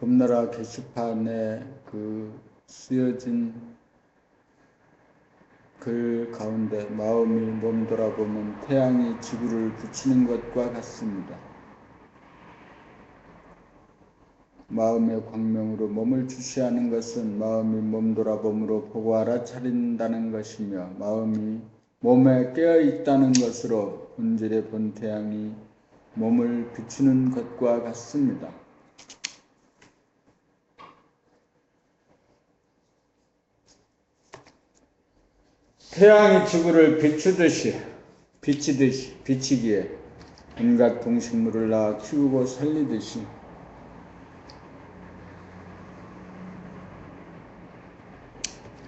봄나라 게시판에 쓰여진 글 가운데 마음이 몸 돌아보면 태양이 지구를 비추는 것과 같습니다. 마음의 광명으로 몸을 주시하는 것은 마음이 몸 돌아봄으로 보고 알아차린다는 것이며 마음이 몸에 깨어있다는 것으로 본질의 본 태양이 몸을 비추는 것과 같습니다. 태양이 지구를 비치기에 온갖 동식물을 낳아 키우고 살리듯이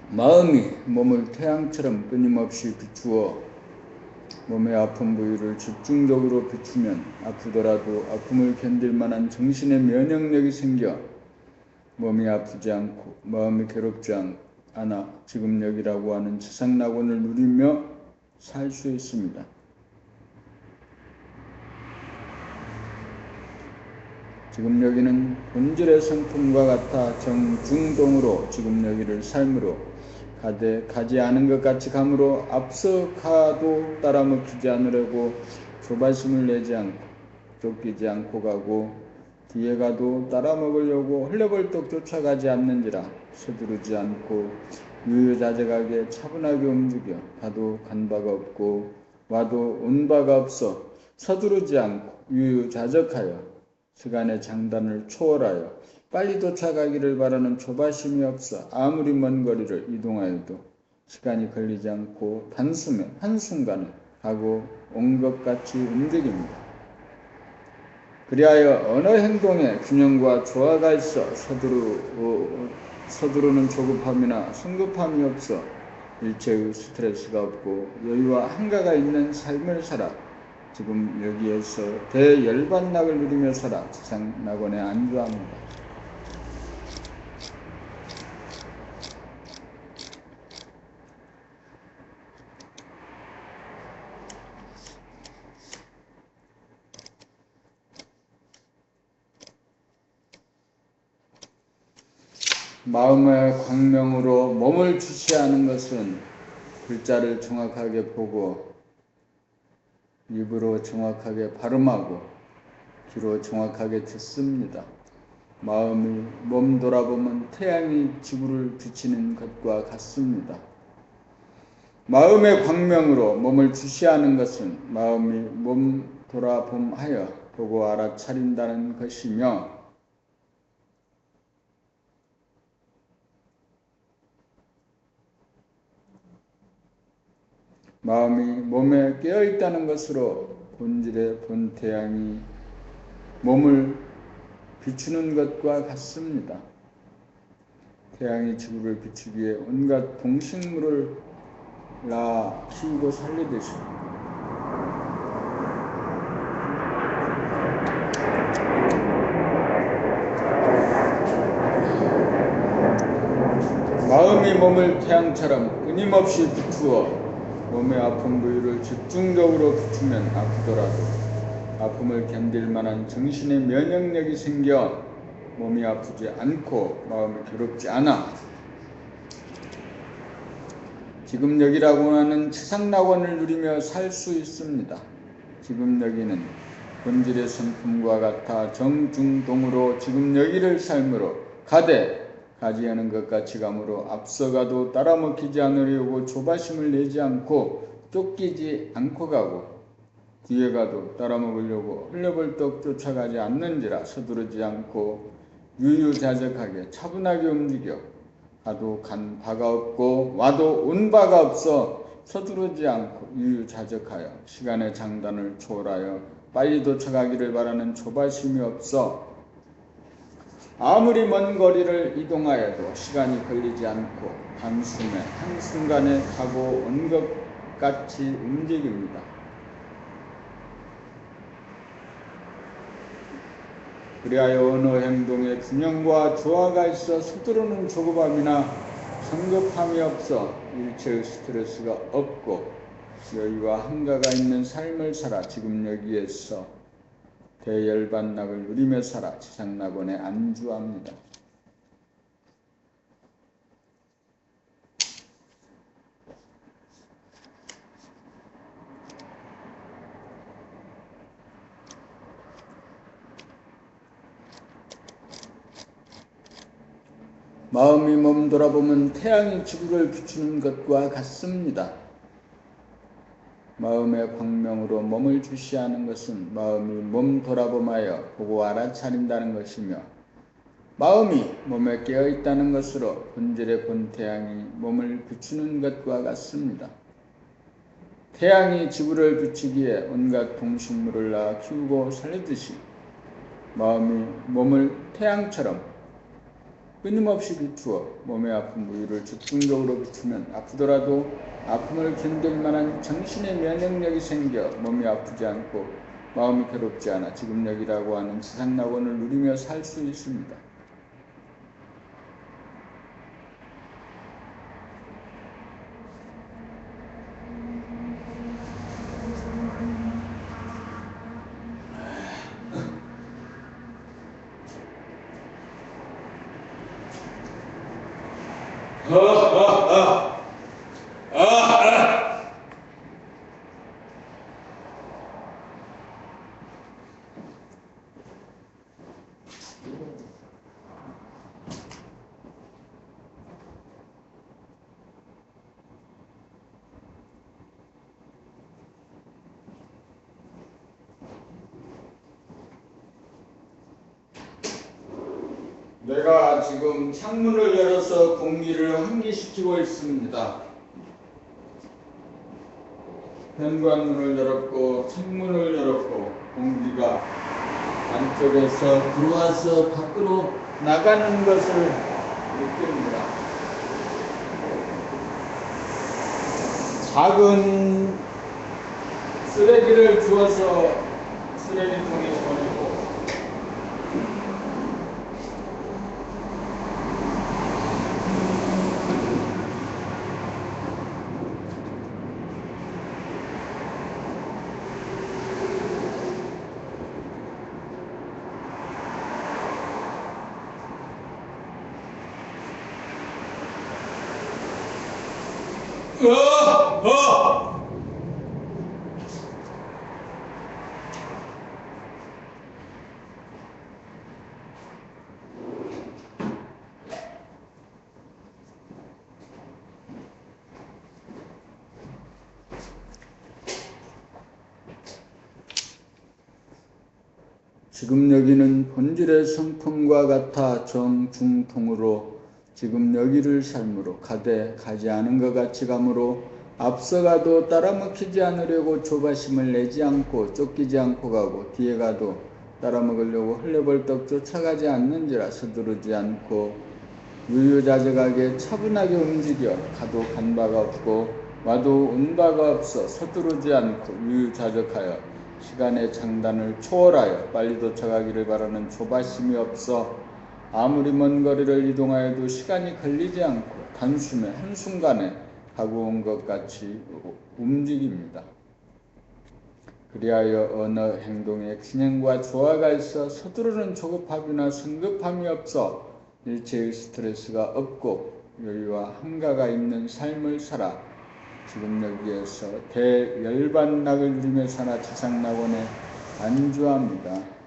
마음이 몸을 태양처럼 끊임없이 비추어 몸의 아픈 부위를 집중적으로 비추면 아프더라도 아픔을 견딜 만한 정신의 면역력이 생겨 몸이 아프지 않고 마음이 괴롭지 않아 지금 여기라고 하는 지상낙원을 누리며 살 수 있습니다. 지금 여기는 본질의 성품과 같아 정중동으로 지금 여기를 삶으로 가지 않은 것 같이 감으로 앞서 가도 따라먹히지 않으려고 조바심을 내지 않고 쫓기지 않고 가고 뒤에 가도 따라먹으려고 헐레벌떡 쫓아가지 않는지라 서두르지 않고 유유자적하게 차분하게 움직여 가도 간 바가 없고 와도 온 바가 없어 서두르지 않고 유유자적하여 시간의 장단을 초월하여 빨리 도착하기를 바라는 조바심이 없어 아무리 먼 거리를 이동하여도 시간이 걸리지 않고 단숨에 한순간에 가고 온 것 같이 움직입니다. 그리하여 어느 행동에 균형과 조화가 있어 서두르는 조급함이나 성급함이 없어 일체의 스트레스가 없고 여유와 한가가 있는 삶을 살아 지금 여기에서 대열반락을 누리며 살아 지상낙원에 안주합니다. 마음의 광명으로 몸을 주시하는 것은 글자를 정확하게 보고 입으로 정확하게 발음하고 귀로 정확하게 듣습니다. 마음이 몸 돌아보면 태양이 지구를 비치는 것과 같습니다. 마음의 광명으로 몸을 주시하는 것은 마음이 몸 돌아봄하여 보고 알아차린다는 것이며 마음이 몸에 깨어있다는 것으로 본질의 본 태양이 몸을 비추는 것과 같습니다. 태양이 지구를 비추기에 온갖 동식물을 낳아 키우고 살리듯이 마음이 몸을 태양처럼 끊임없이 비추어 몸의 아픈 부위를 집중적으로 비추면 아프더라도 아픔을 견딜 만한 정신의 면역력이 생겨 몸이 아프지 않고 마음이 괴롭지 않아 지금 여기라고 하는 지상낙원을 누리며 살 수 있습니다. 지금 여기는 본질의 성품과 같아 정중동으로 지금 여기를 삶으로 가지 않은 것 같이 감으로 앞서가도 따라먹히지 않으려고 조바심을 내지 않고 쫓기지 않고 가고 뒤에 가도 따라먹으려고 헐레벌떡 쫓아가지 않는지라 서두르지 않고 유유자적하게 차분하게 움직여 가도 간 바가 없고 와도 온 바가 없어 서두르지 않고 유유자적하여 시간의 장단을 초월하여 빨리 도착하기를 바라는 조바심이 없어 아무리 먼 거리를 이동하여도 시간이 걸리지 않고 단숨에 한순간에 가고 온 것 같이 움직입니다. 그리하여 어느 행동에 균형과 조화가 있어 서두르는 조급함이나 성급함이 없어 일체의 스트레스가 없고 여유와 한가가 있는 삶을 살아 지금 여기에서 대열반락을 누리며 살아 지상낙원에 안주합니다. 마음이 몸 돌아보면 태양이 지구를 비추는 것과 같습니다. 마음의 광명으로 몸을 주시하는 것은 마음이 몸 돌아봄하여 보고 알아차린다는 것이며 마음이 몸에 깨어있다는 것으로 본질의 본태양이 몸을 비추는 것과 같습니다. 태양이 지구를 비추기에 온갖 동식물을 낳아 키우고 살리듯이 마음이 몸을 태양처럼 끊임없이 비추어 몸의 아픈 부위를 집중적으로 비추면 아프더라도 아픔을 견딜 만한 정신의 면역력이 생겨 몸이 아프지 않고 마음이 괴롭지 않아 지금력이라고 하는 지상낙원을 누리며 살 수 있습니다. 내가 지금 창문을 열어서 공기를 환기시키고 있습니다. 현관문을 열었고 창문을 열었고 공기가 안쪽에서 들어와서 밖으로 나가는 것을 느낍니다. 작은 쓰레기를 주워서 쓰레기통에 버리고 지금 여기는 본질의 성품과 같아 정중통으로 지금 여기를 삶으로 가되 가지 않은 것 같이 감으로 앞서가도 따라먹히지 않으려고 조바심을 내지 않고 쫓기지 않고 가고 뒤에 가도 따라먹으려고 흘려벌떡 쫓아가지 않는지라 서두르지 않고 유유자적하게 차분하게 움직여 가도 간 바가 없고 와도 온 바가 없어 서두르지 않고 유유자적하여 시간의 장단을 초월하여 빨리 도착하기를 바라는 조바심이 없어 아무리 먼 거리를 이동하여도 시간이 걸리지 않고 단숨에 한순간에 가고 온 것 같이 움직입니다. 그리하여 어느 행동에 진행과 조화가 있어 서두르는 조급함이나 성급함이 없어 일체의 스트레스가 없고 여유와 한가가 있는 삶을 살아 지금 여기에서 대열반락을 누리며 살아 지상낙원에 안주합니다.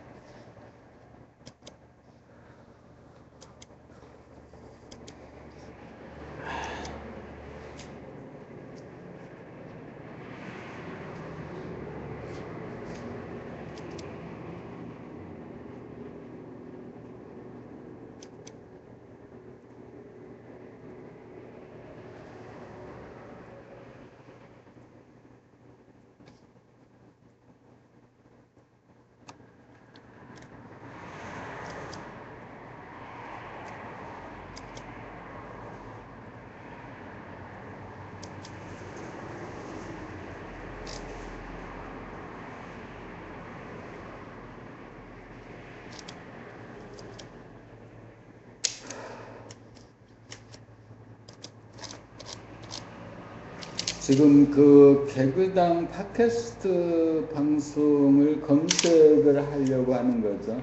지금 그 개그당 팟캐스트 방송을 검색을 하려고 하는 거죠.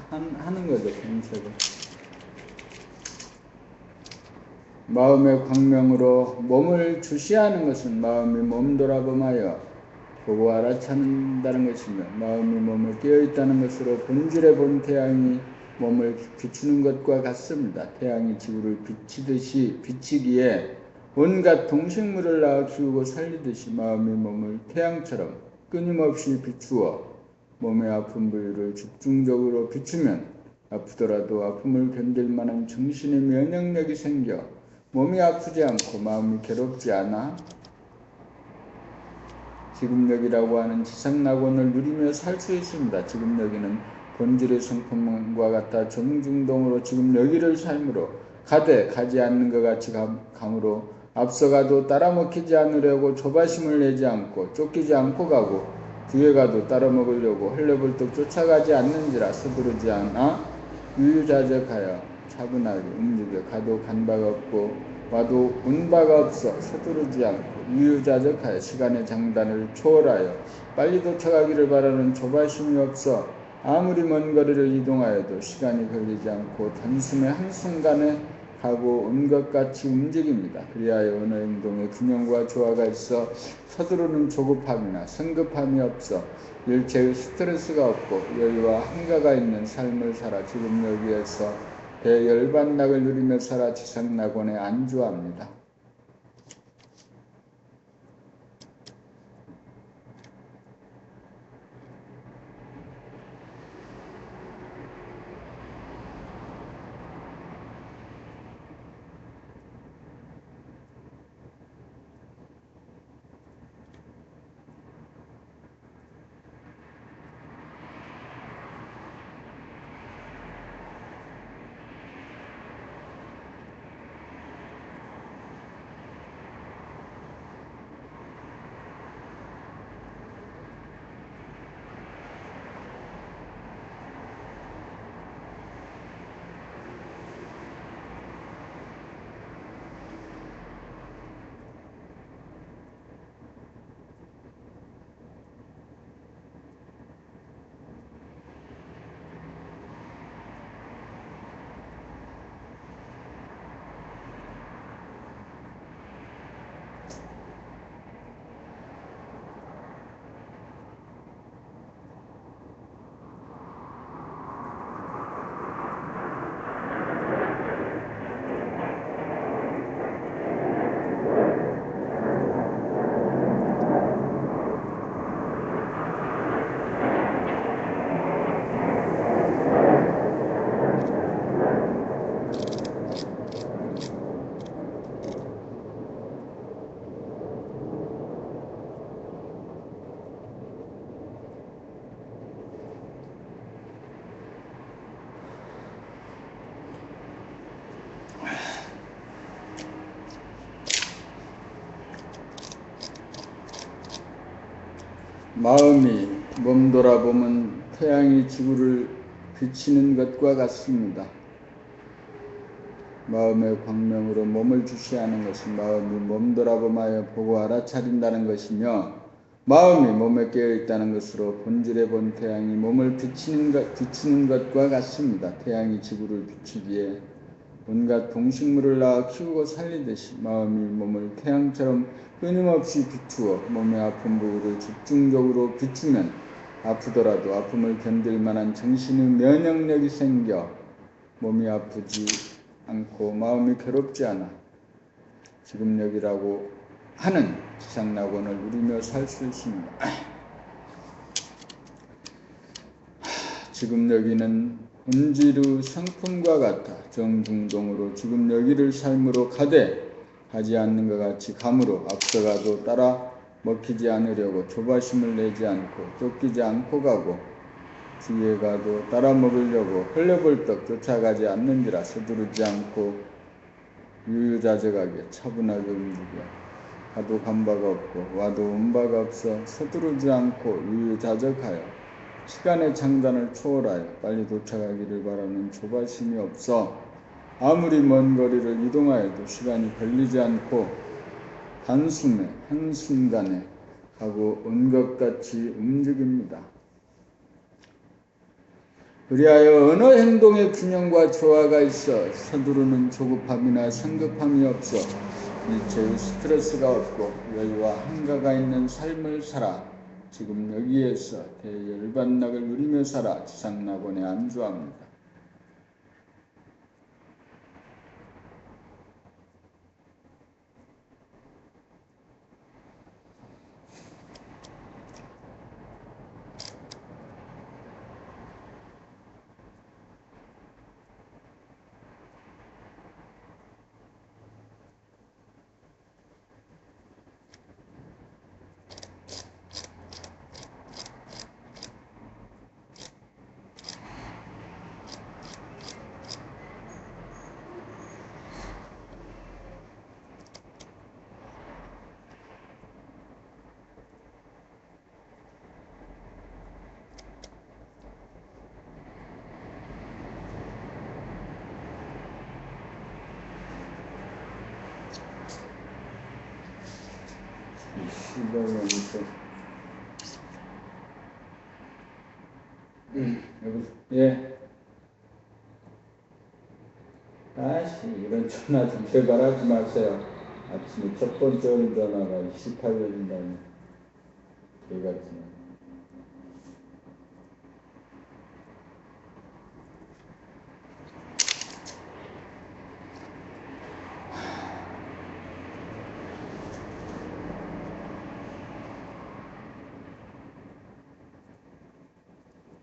하는 거죠, 검색을. 마음의 광명으로 몸을 주시하는 것은 마음이 몸 돌아봄하여 보고 알아차는다는 것이며, 마음이 몸을 깨어있다는 것으로 본질의 본 태양이 몸을 비추는 것과 같습니다. 태양이 지구를 비치듯이 비치기에 온갖 동식물을 낳아 키우고 살리듯이 마음이 몸을 태양처럼 끊임없이 비추어 몸의 아픈 부위를 집중적으로 비추면 아프더라도 아픔을 견딜 만한 정신의 면역력이 생겨 몸이 아프지 않고 마음이 괴롭지 않아 지금력이라고 하는 지상낙원을 누리며 살 수 있습니다. 지금력이는 본질의 성품과 같아 정중동으로 지금여기를 삶으로 가되 가지 않는 것 같이 감으로 앞서가도 따라먹히지 않으려고 조바심을 내지 않고 쫓기지 않고 가고 뒤에 가도 따라먹으려고 헐레벌떡 쫓아가지 않는지라 서두르지 않아 유유자적하여 차분하게 움직여 가도 간 바가 없고 와도 온 바가 없어 서두르지 않고 유유자적하여 시간의 장단을 초월하여 빨리 도착하기를 바라는 조바심이 없어 아무리 먼 거리를 이동하여도 시간이 걸리지 않고 단숨에 한순간에 가고 온 것 같이 움직입니다. 그리하여 어느 행동에 균형과 조화가 있어 서두르는 조급함이나 성급함이 없어 일체의 스트레스가 없고 여유와 한가가 있는 삶을 살아 지금 여기에서 대열반락을 누리며 살아 지상낙원에 안주합니다. 마음이 몸 돌아보면 태양이 지구를 비치는 것과 같습니다. 마음의 광명으로 몸을 주시하는 것은 마음이 몸 돌아보며 보고 알아차린다는 것이며, 마음이 몸에 깨어있다는 것으로 본질의 본 태양이 몸을 비추는 것과 같습니다. 태양이 지구를 비추기에 온갖 동식물을 낳아 키우고 살리듯이 마음이 몸을 태양처럼 끊임없이 비추어 몸의 아픈 부위를 집중적으로 비추면 아프더라도 아픔을 견딜 만한 정신의 면역력이 생겨 몸이 아프지 않고 마음이 괴롭지 않아 지금력이라고 하는 지상낙원을 누리며 살 수 있습니다. 지금여기는 본질의 성품과 같아 정중동으로 지금여기를 삶으로 가되 가지 않는 것 같이 감으로 앞서가도 따라 먹히지 않으려고 조바심을 내지 않고 쫓기지 않고 가고 뒤에 가도 따라 먹으려고 헐레벌떡 쫓아가지 않는지라 서두르지 않고 유유자적하게 차분하게 움직여 가도 간 바가 없고 와도 온 바가 없어 서두르지 않고 유유자적하여 시간의 장단을 초월하여 빨리 도착하기를 바라는 조바심이 없어 아무리 먼 거리를 이동하여도 시간이 걸리지 않고 단숨에 한순간에 하고 온 것 같이 움직입니다. 그리하여 어느 행동에 균형과 조화가 있어 서두르는 조급함이나 성급함이 없어 일체의 스트레스가 없고 여유와 한가가 있는 삶을 살아 지금 여기에서 대열반락을 누리며 살아 지상낙원에 안주합니다. 예. 다시 이런 전화 좀 개발하지 마세요. 아침에 첫 번째 전화가 18년이라니 개같이.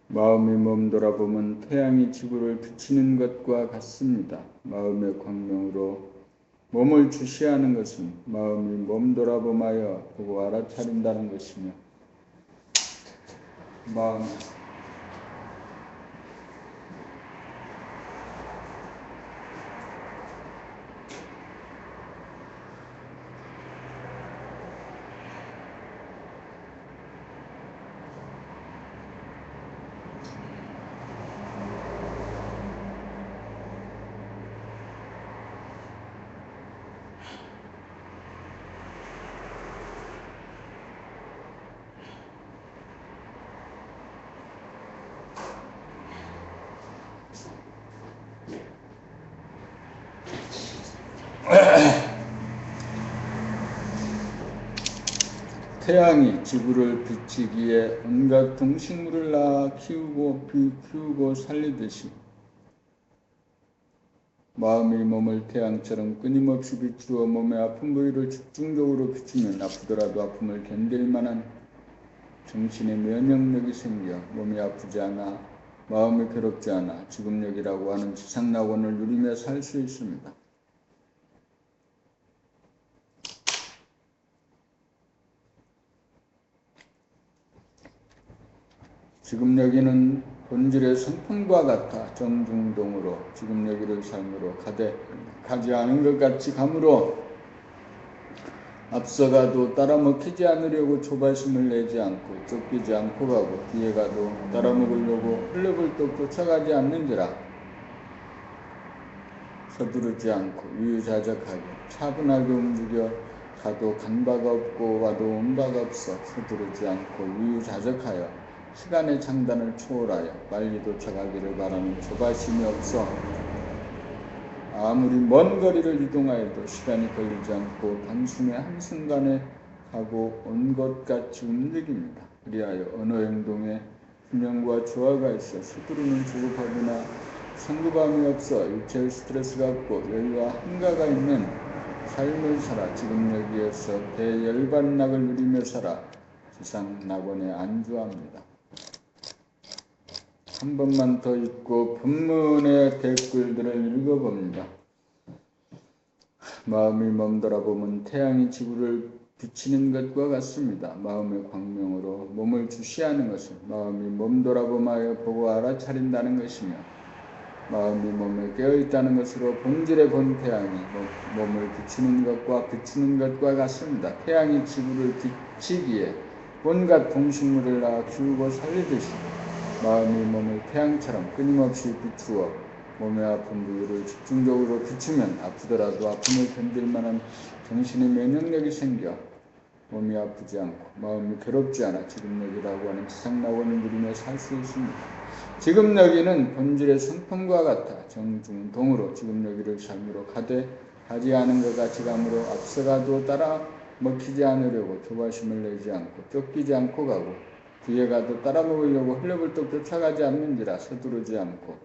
마음이 멈돌아보면 태양이 지구를 비치는 것과 같습니다. 마음의 광명으로 몸을 주시하는 것은 마음이 멈돌아봄하여 보고 알아차린다는 것이며 마음 태양이 지구를 비치기에 온갖 동식물을 낳아 키우고 살리듯이 마음이 몸을 태양처럼 끊임없이 비추어 몸의 아픈 부위를 집중적으로 비추면 아프더라도 아픔을 견딜 만한 정신의 면역력이 생겨 몸이 아프지 않아 마음이 괴롭지 않아 지금력이라고 하는 지상낙원을 누리며 살 수 있습니다. 지금 여기는 본질의 성품과 같아 정중동으로 지금 여기를 삶으로 가지 않은 것 같이 감으로 앞서가도 따라 먹히지 않으려고 조바심을 내지 않고 쫓기지 않고 가고 뒤에 가도 따라 먹으려고 흘러불떡 쫓아가지 않는지라 서두르지 않고 유유자적하게 차분하게 움직여 가도 간 바가 없고 와도 온 바가 없어 서두르지 않고 유유자적하여 시간의 장단을 초월하여 빨리 도착하기를 바라는 조바심이 없어 아무리 먼 거리를 이동하여도 시간이 걸리지 않고 단숨에 한순간에 가고 온 것 같이 움직입니다. 그리하여 어느 행동에 균형과 조화가 있어 서두르는 조급함이나 성급함이 없어 일체의 스트레스가 없고 여유와 한가가 있는 삶을 살아 지금 여기에서 대열반락을 누리며 살아 지상낙원에 안주합니다. 한 번만 더 읽고 본문의 댓글들을 읽어봅니다. 마음이 멈돌아보면 태양이 지구를 비치는 것과 같습니다. 마음의 광명으로 몸을 주시하는 것은 마음이 멈돌아봄하여 보고 알아차린다는 것이며 마음이 몸에 깨어있다는 것으로 본질의 본 태양이 몸을 비추는 것과 같습니다. 태양이 지구를 비치기에 온갖 동식물을 낳아 키우고 살리듯이 마음이 몸을 태양처럼 끊임없이 비추어 몸의 아픈 부위를 집중적으로 비추면 아프더라도 아픔을 견딜 만한 정신의 면역력이 생겨 몸이 아프지 않고 마음이 괴롭지 않아 지금력이라고 하는 지상낙원을 누리며 살 수 있습니다. 지금여기는 본질의 성품과 같아 정중동으로 지금여기를 삶으로 가지 않은 것 같이 감으로 앞서가도 따라 먹히지 않으려고 조바심을 내지 않고 쫓기지 않고 가고 뒤에 가도 따라 먹으려고 흘려불떡 쫓아가지 않는지라 서두르지 않고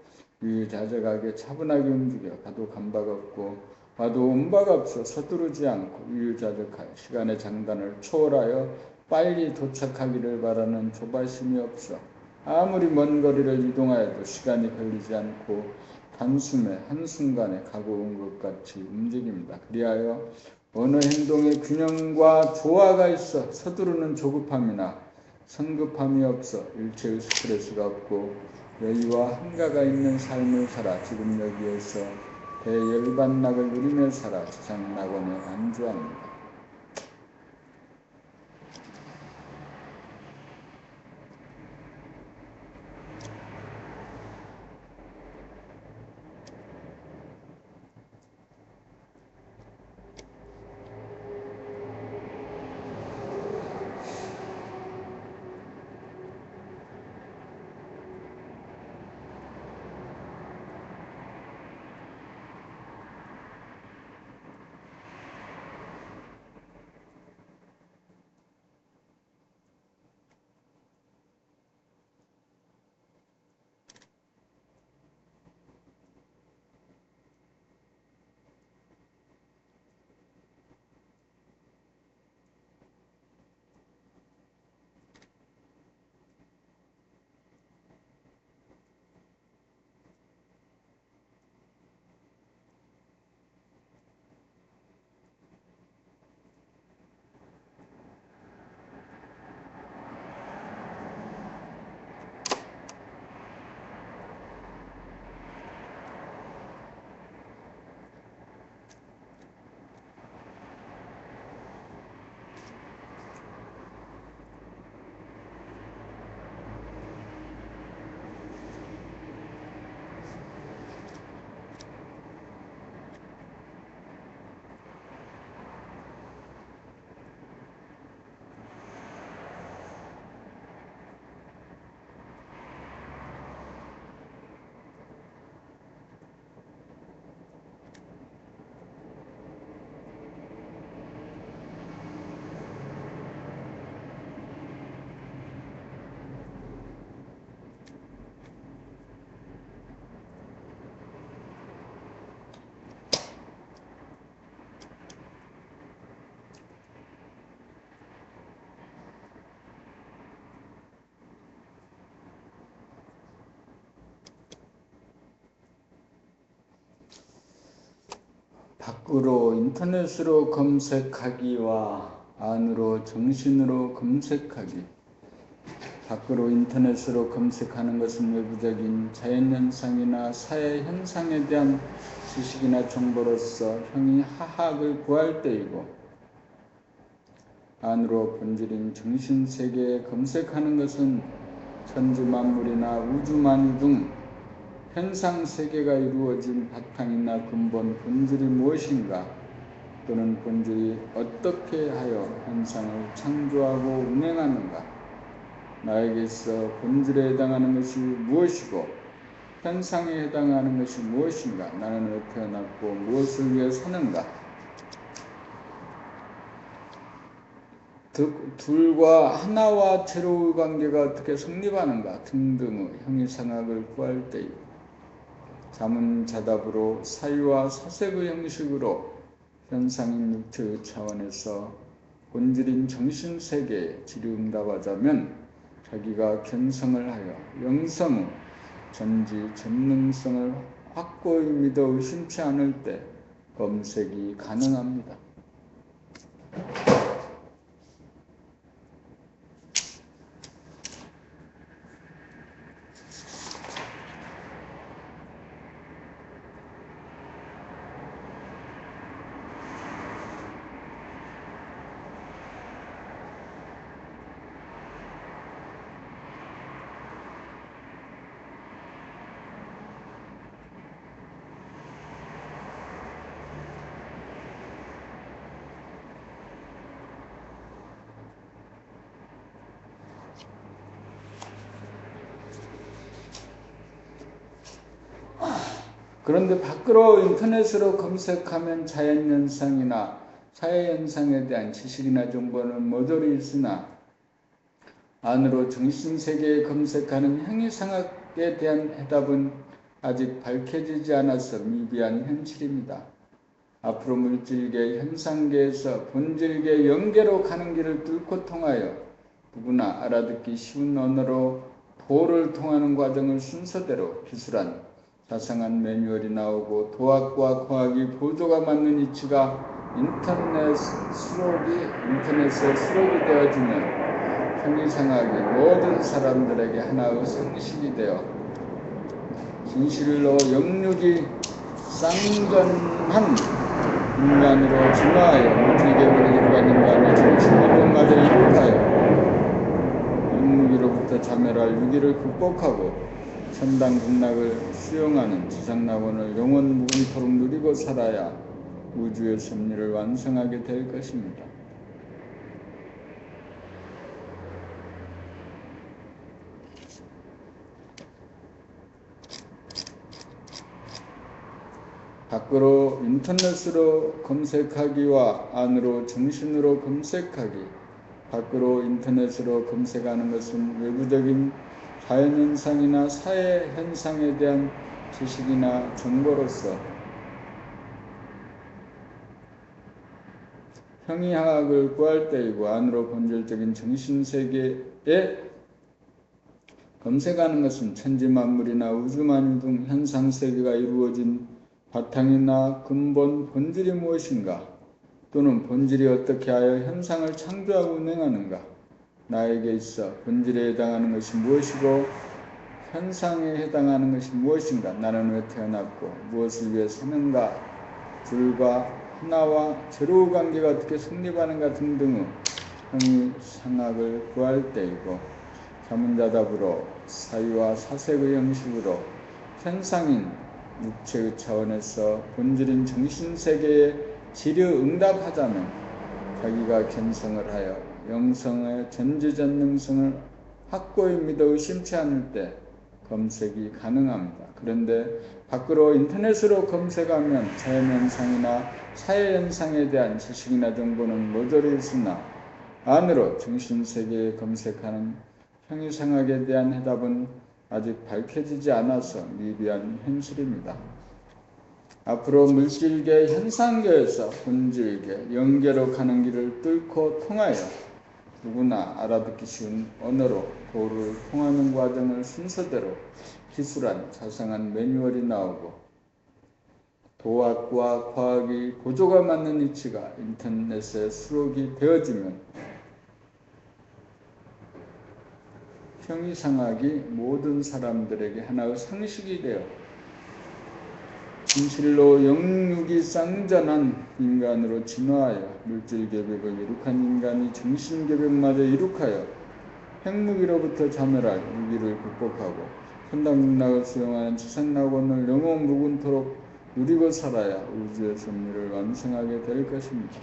유유자적하게 차분하게 움직여 가도 감바가 없고 와도 온바가 없어 서두르지 않고 유유자적하여 시간의 장단을 초월하여 빨리 도착하기를 바라는 조바심이 없어 아무리 먼 거리를 이동하여도 시간이 걸리지 않고 단숨에 한순간에 가고 온 것 같이 움직입니다. 그리하여 어느 행동에 균형과 조화가 있어 서두르는 조급함이나 성급함이 없어 일체의 스트레스가 없고 여유와 한가가 있는 삶을 살아 지금 여기에서 대열반락을 누리며 살아 지상낙원에 안주합니다. 밖으로 인터넷으로 검색하기와 안으로 정신으로 검색하기. 밖으로 인터넷으로 검색하는 것은 외부적인 자연현상이나 사회현상에 대한 지식이나 정보로서 형이 하학을 구할 때이고, 안으로 본질인 정신세계에 검색하는 것은 천지만물이나 우주만유 등 현상세계가 이루어진 바탕이나 근본 본질이 무엇인가, 또는 본질이 어떻게 하여 현상을 창조하고 운행하는가, 나에게서 본질에 해당하는 것이 무엇이고 현상에 해당하는 것이 무엇인가, 나는 왜 태어났고 무엇을 위해 사는가, 둘과 하나와 제로의 관계가 어떻게 성립하는가 등등의 형이상학을 구할 때에 자문자답으로 사유와 사색의 형식으로 현상인 육체의 차원에서 본질인 정신세계에 질의응답하자면 자기가 견성을 하여 영성의 전지전능성을 확고히 믿어 의심치 않을 때 검색이 가능합니다. 그런데 밖으로 인터넷으로 검색하면 자연현상이나 사회현상에 대한 지식이나 정보는 모조리 있으나 안으로 정신세계에 검색하는 행위상학에 대한 해답은 아직 밝혀지지 않아서 미비한 현실입니다. 앞으로 물질계 현상계에서 본질계 영계로 가는 길을 뚫고 통하여 누구나 알아듣기 쉬운 언어로 도를 통하는 과정을 순서대로 기술한 자상한 매뉴얼이 나오고 도학과 과학이 보조가 맞는 이치가 인터넷에 수록이 되어지면 편의상학이 모든 사람들에게 하나의 상식이 되어 진실로 영육이 쌍전한 인간으로 진화하여 물질계보를 이루간 인간의 정신계보마저 이룩하여 영육이로부터 자멸할 유기를 극복하고 천당극락을 수용하는 지상낙원을 영원 무궁토록 누리고 살아야 우주의 섭리를 완성하게 될 것입니다. 밖으로 인터넷으로 검색하기와 안으로 정신으로 검색하기. 밖으로 인터넷으로 검색하는 것은 외부적인 자연현상이나 사회현상에 대한 지식이나 정보로서 형이학을 구할 때이고, 안으로 본질적인 정신세계에 검색하는 것은 천지만물이나 우주만유 등 현상세계가 이루어진 바탕이나 근본 본질이 무엇인가, 또는 본질이 어떻게 하여 현상을 창조하고 운행하는가, 나에게 있어 본질에 해당하는 것이 무엇이고 현상에 해당하는 것이 무엇인가, 나는 왜 태어났고 무엇을 위해 사는가, 둘과 하나와 제로의 관계가 어떻게 성립하는가 등등의 형이상학을 구할 때이고, 자문자답으로 사유와 사색의 형식으로 현상인 육체의 차원에서 본질인 정신세계에 질의응답하자면 자기가 견성을 하여 영성의 전지전능성을 확고히 믿어 의심치 않을 때 검색이 가능합니다. 그런데 밖으로 인터넷으로 검색하면 자연현상이나 사회현상에 대한 지식이나 정보는 모조리 있으나 안으로 정신세계에 검색하는 형이상학에 대한 해답은 아직 밝혀지지 않아서 미비한 현실입니다. 앞으로 물질계 현상계에서 본질계 영계로 가는 길을 뚫고 통하여 누구나 알아듣기 쉬운 언어로 도를 통하는 과정을 순서대로 기술한 자상한 매뉴얼이 나오고 도학과 과학이 보조가 맞는 이치가 인터넷에 수록이 되어지면 형이상학이 모든 사람들에게 하나의 상식이 되어 진실로 영육이 쌍전한 인간으로 진화하여 물질계백을 이룩한 인간이 정신계백마저 이룩하여 핵무기로부터 자멸할 유기를 극복하고 천당극락을 수용하는 지상낙원을 영원 무궁토록 누리고 살아야 우주의 섭리를 완성하게 될 것입니다.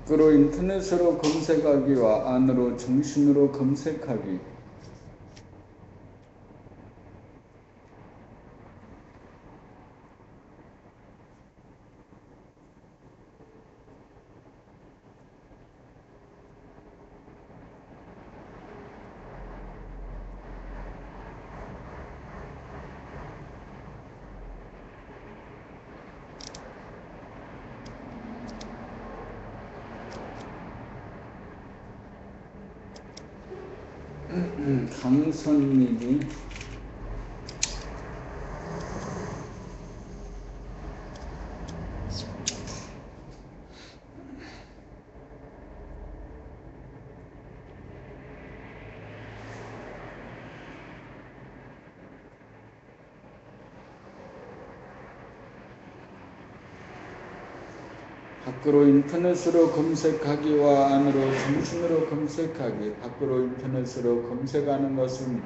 밖으로 인터넷으로 검색하기와 안으로 정신으로 검색하기. 강선미지. 밖으로 인터넷으로 검색하기와 안으로 정신으로 검색하기. 밖으로 인터넷으로 검색하는 것은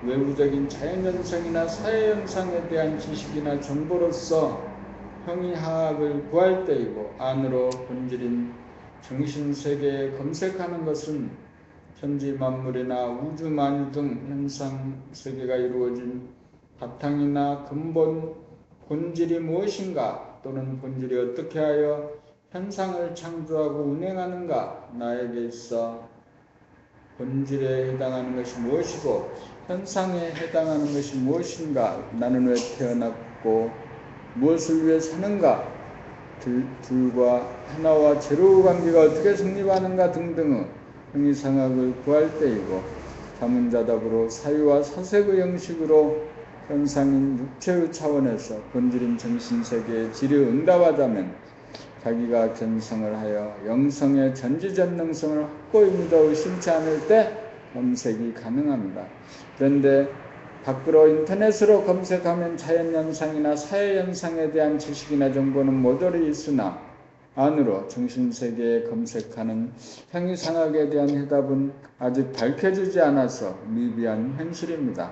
외부적인 자연현상이나 사회현상에 대한 지식이나 정보로서 형이하학을 구할 때이고, 안으로 본질인 정신세계에 검색하는 것은 천지 만물이나 우주 만유 등 현상세계가 이루어진 바탕이나 근본 본질이 무엇인가, 또는 본질이 어떻게 하여 현상을 창조하고 운행하는가, 나에게 있어 본질에 해당하는 것이 무엇이고 현상에 해당하는 것이 무엇인가, 나는 왜 태어났고 무엇을 위해 사는가, 둘과 하나와 제로의 관계가 어떻게 성립하는가 등등의 형이상학을 구할 때이고, 자문자답으로 사유와 사색의 형식으로 현상인 육체의 차원에서 본질인 정신세계의 질에 응답하자면 자기가 견성을 하여 영성의 전지전능성을 확고히 믿어 의심치 않을 때 검색이 가능합니다. 그런데 밖으로 인터넷으로 검색하면 자연현상이나 사회현상에 대한 지식이나 정보는 모조리 있으나 안으로 정신세계에 검색하는 형이상학에 대한 해답은 아직 밝혀지지 않아서 미비한 현실입니다.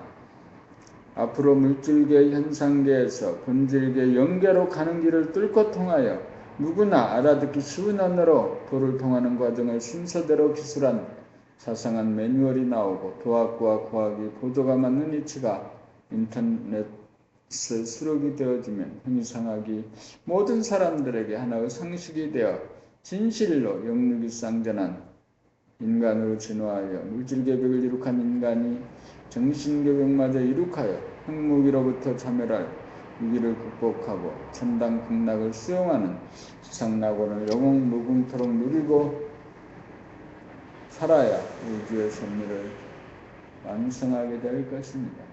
앞으로 물질계 현상계에서 본질계 영계로 가는 길을 뚫고 통하여 누구나 알아듣기 쉬운 언어로 도를 통하는 과정을 순서대로 기술한 자상한 매뉴얼이 나오고, 도학과 과학이 보조가 맞는 이치가 인터넷에 수록이 되어지면 형이상학이 모든 사람들에게 하나의 상식이 되어 진실로 영육이 쌍전한 인간으로 진화하여 물질계백을 이룩한 인간이 정신계백마저 이룩하여 핵무기로부터 자멸할 위기를 극복하고 천당 극락을 수용하는 지상낙원을 영원 무궁토록 누리고 살아야 우주의 섭리를 완성하게 될 것입니다.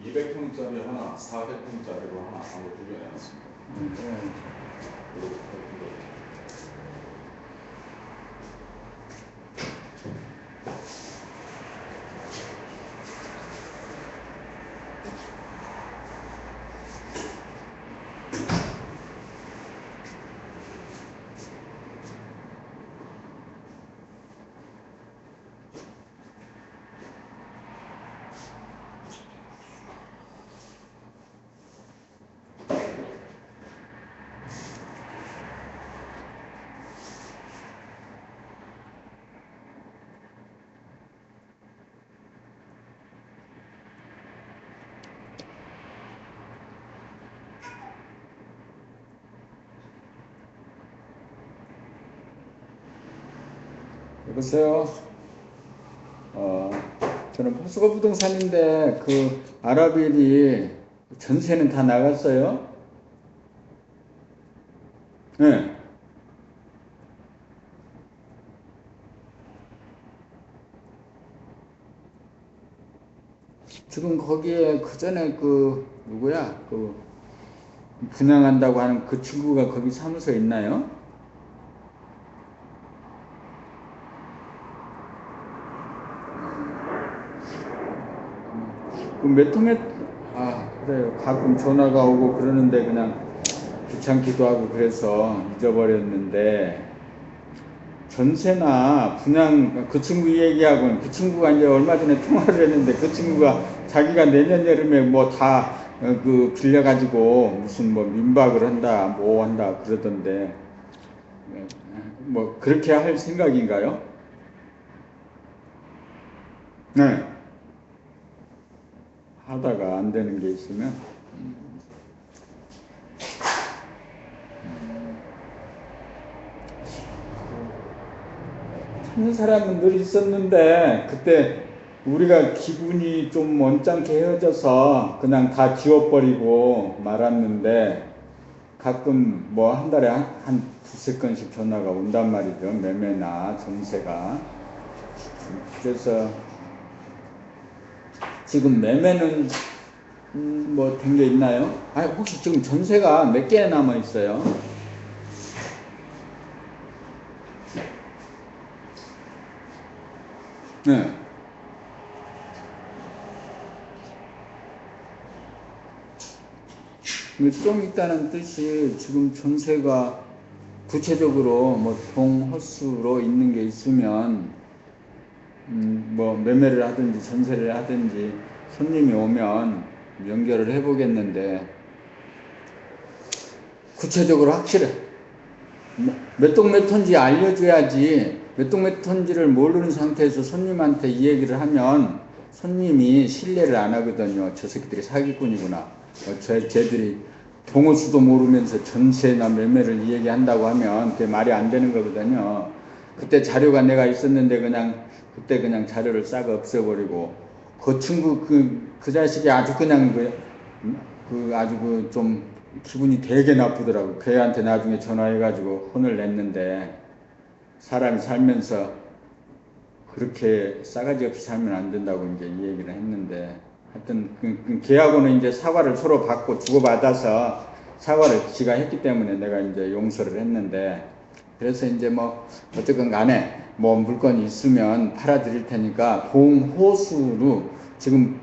(200평짜리) 하나, (400평짜리로) 하나, 하고 두 개 내놨습니다. 여보세요? 저는 포스코 부동산인데 그 아라빌이 전세는 다 나갔어요? 네. 지금 거기에 그 전에 그 누구야? 그 분양한다고 하는 그 친구가 거기 사무소에 있나요? 그 몇 통에 그래요. 가끔 전화가 오고 그러는데 그냥 귀찮기도 하고 그래서 잊어버렸는데, 전세나 분양 그 친구 얘기하고는, 그 친구가 이제 얼마 전에 통화를 했는데 그 친구가 자기가 내년 여름에 뭐 다 그 빌려가지고 무슨 뭐 민박을 한다 뭐 한다 그러던데, 뭐 그렇게 할 생각인가요? 네. 하다가 안 되는 게 있으면 찾는 사람은 늘 있었는데, 그때 우리가 기분이 좀 언짢게 헤어져서 그냥 다 지워버리고 말았는데, 가끔 뭐 한 달에 한 두세 건씩 전화가 온단 말이죠. 매매나 전세가. 그래서 지금 매매는 뭐 된 게 있나요? 혹시 지금 전세가 몇 개 남아 있어요? 네. 좀 있다는 뜻이, 지금 전세가 구체적으로 뭐 동호수로 있는 게 있으면 뭐 매매를 하든지 전세를 하든지 손님이 오면 연결을 해보겠는데, 구체적으로 확실해. 몇 동 몇 톤지 알려줘야지. 몇 동 몇 톤지를 모르는 상태에서 손님한테 이 얘기를 하면 손님이 신뢰를 안 하거든요. 저 새끼들이 사기꾼이구나. 쟤들이 동호수도 모르면서 전세나 매매를 이 얘기한다고 하면 그게 말이 안 되는 거거든요. 그때 자료가 내가 있었는데 그때 그냥 자료를 싹 없애버리고, 그 친구 그 자식이 아주 그냥 아주 좀 기분이 되게 나쁘더라고. 걔한테 나중에 전화해가지고 혼을 냈는데, 사람이 살면서 그렇게 싸가지 없이 살면 안 된다고 이제 이 얘기를 했는데, 하여튼 걔하고는 이제 사과를 서로 받고 주고받아서 사과를 지가 했기 때문에 내가 이제 용서를 했는데, 그래서 이제 뭐 어쨌건 간에 뭐 물건이 있으면 팔아드릴 테니까 동호수로 지금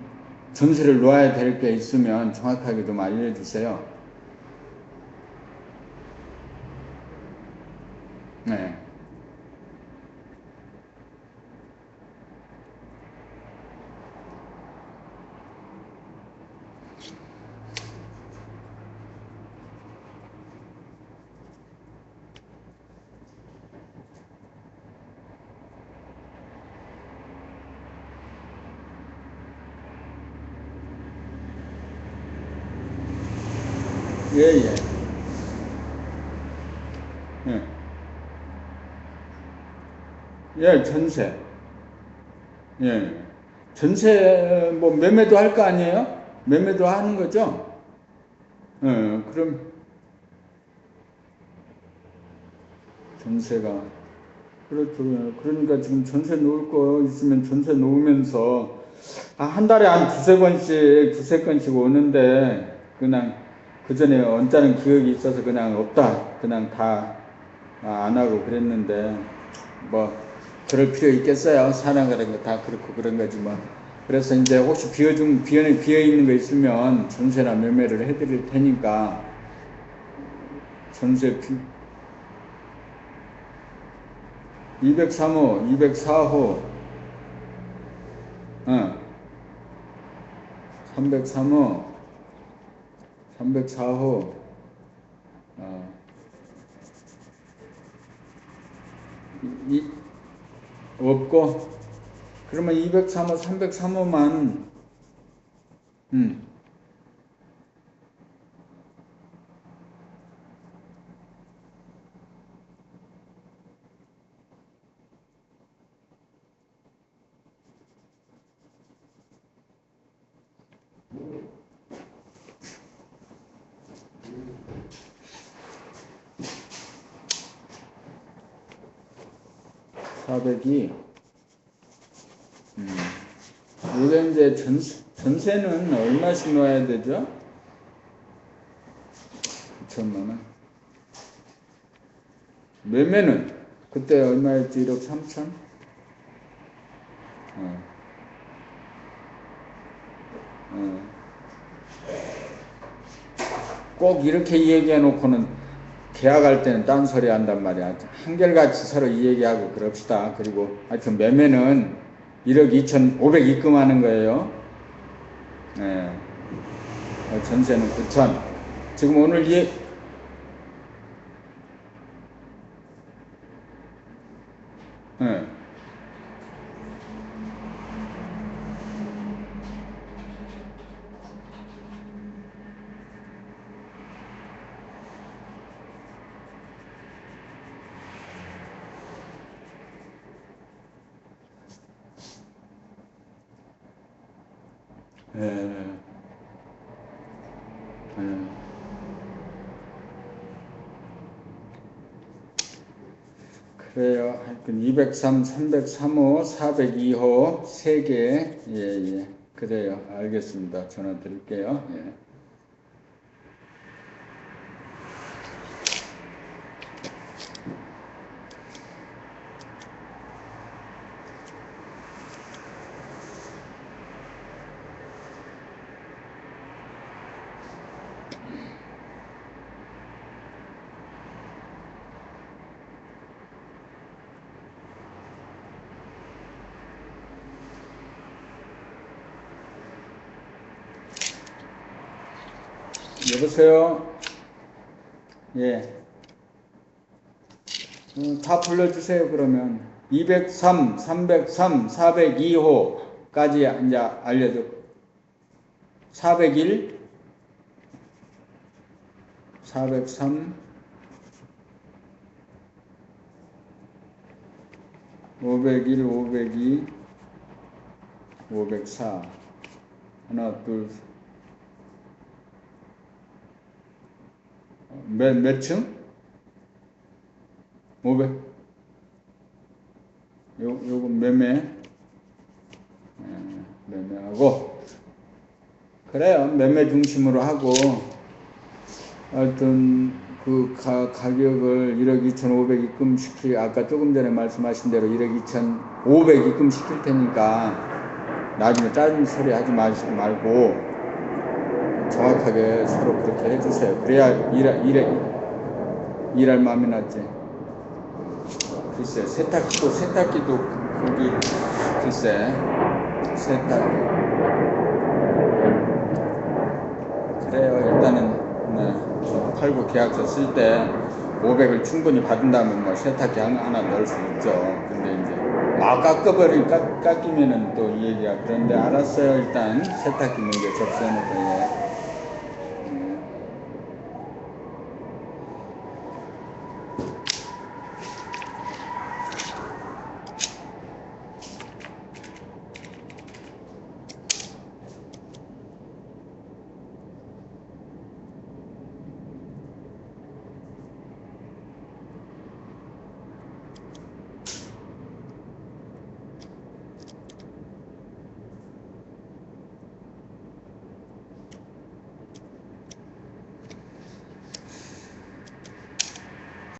전세를 놓아야 될 게 있으면 정확하게 좀 알려주세요. 네. 예. 예. 예, 전세. 예. 전세, 뭐, 매매도 할 거 아니에요? 매매도 하는 거죠? 예, 그럼, 전세가. 그렇죠. 그러니까 지금 전세 놓을 거 있으면 전세 놓으면서, 한 달에 한 두세 건씩 오는데, 그냥, 그 전에 언짢은 기억이 있어서 그냥 없다. 그냥 다, 안 하고 그랬는데, 뭐, 그럴 필요 있겠어요. 사랑이라는 거 다 그렇고 그런 거지 뭐. 그래서 이제 혹시 비어 있는 거 있으면 전세나 매매를 해드릴 테니까, 전세 203호, 204호, 303호, 304호, 이, 없고, 그러면 203호, 303호만, 음, (400이) 이게 이제 전세는 얼마씩 넣어야 되죠? 2천만 원. 매매는 그때 얼마였지? 1억 3천? 꼭 이렇게 얘기해 놓고는 계약할 때는 딴소리 한단 말이야. 한결같이 서로 이 얘기하고 그럽시다. 그리고 하여튼 매매는 1억 2천5백 입금하는 거예요. 네. 전세는 9천. 지금 오늘 네. 네. 네. 그래요. 하여튼 203, 303호, 402호 3개. 예. 그래요. 알겠습니다. 전화 드릴게요. 예. 여보세요? 예. 다 불러주세요, 그러면. 203, 303, 402호까지 이제 알려줘. 401, 403, 501, 502, 504. 하나, 둘, 몇 층? 500. 요거 매매하고. 그래요. 매매 중심으로 하고. 하여튼, 가격을 1억 2,500 입금시킬, 아까 조금 전에 말씀하신 대로 1억 2,500 입금시킬 테니까, 나중에 짜증 소리 하지 말고, 정확하게 서로 그렇게 해주세요. 그래야 일할 마음이 났지. 글쎄, 세탁기도 거기, 글쎄, 세탁기. 그래요. 일단은, 팔고 계약서 쓸 때 500을 충분히 받은 다음에 뭐 세탁기 하나 넣을 수 있죠. 근데 이제, 깎이면은 또 이 얘기가. 그런데 알았어요. 일단 세탁기 문제 접수해놓고, 예.